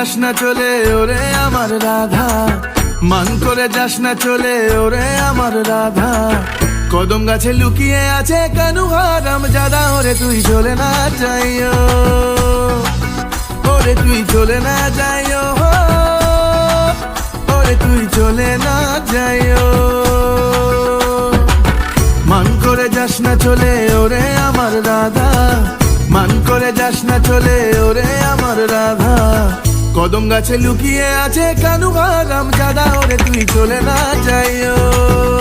যাস না চলে ওরে আমার রাধা, মান করে যাস না চলে ওরে আমার রাধা। কদম গাছে লুকিয়ে আছে কানু হারাম জাদা, ওরে তুই চলে না যাইও, ওরে তুই চলে না যাইও, ওরে তুই চলে না যাইও। মান করে যাস না চলে ওরে আমার রাধা, মান করে যাস না চলে ওরে আমার রাধা। কদম গাছে লুকিয়ে আছে কানু হারাম জাদা, ওরে তুই চলে না যাইও।